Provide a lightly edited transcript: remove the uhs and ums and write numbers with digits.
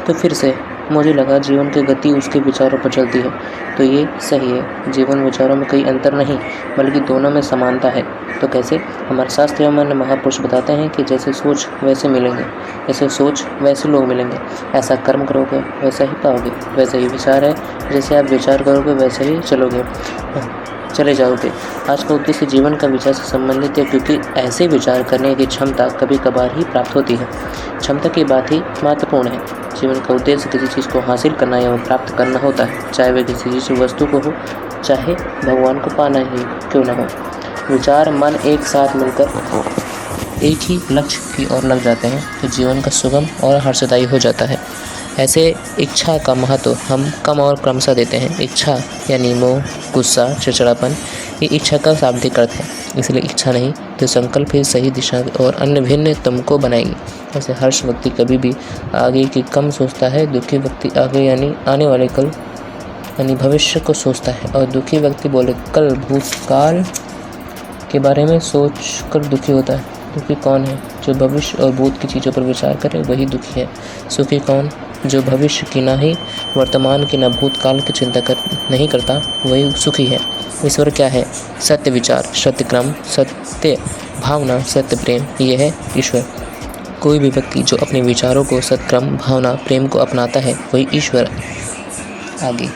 तो फिर से मुझे लगा जीवन की गति उसके विचारों पर चलती है। तो ये सही है, जीवन विचारों में कोई अंतर नहीं बल्कि दोनों में समानता है। तो कैसे? हमारे शास्त्र एवं महापुरुष बताते हैं कि जैसे सोच वैसे मिलेंगे, जैसे सोच वैसे लोग मिलेंगे, ऐसा कर्म करोगे वैसा ही पाओगे, वैसा ही विचार है, जैसे आप विचार करोगे वैसे ही चले जाओगे। आज का उद्देश्य जीवन का विचार से संबंधित है, क्योंकि ऐसे विचार करने की क्षमता कभी कभार ही प्राप्त होती है। क्षमता की बात ही महत्वपूर्ण है। जीवन का उद्देश्य किसी चीज़ को हासिल करना या प्राप्त करना होता है, चाहे वह किसी चीज़ वस्तु को हो, चाहे भगवान को पाना ही क्यों न हो। विचार मन एक साथ मिलकर एक ही लक्ष्य की ओर लग जाते हैं तो जीवन का सुगम और हर्षदायी हो जाता है। ऐसे इच्छा का महत्व हम कम और क्रमशः देते हैं। इच्छा यानी मोह, गुस्सा, चिड़चिड़ापन, ये इच्छा का शाब्दिक अर्थ है। इसलिए इच्छा नहीं तो संकल्प ही सही दिशा और अन्य भिन्न तुमको बनाएगी। ऐसे हर्ष व्यक्ति कभी भी आगे की कम सोचता है, दुखी व्यक्ति आगे यानी आने वाले कल यानी भविष्य को सोचता है, और दुखी व्यक्ति बोले कल भूतकाल के बारे में सोच कर दुखी होता है। दुखी कौन है? जो भविष्य और भूत की चीज़ों पर विचार करे वही दुखी है। सुखी कौन? जो भविष्य की ना ही वर्तमान की ना भूतकाल की चिंता नहीं करता वही सुखी है। ईश्वर क्या है? सत्य विचार, सत्य क्रम, सत्य भावना, सत्य प्रेम, ये है ईश्वर। कोई भी व्यक्ति जो अपने विचारों को सत्क्रम, भावना, प्रेम को अपनाता है वही ईश्वर। आगे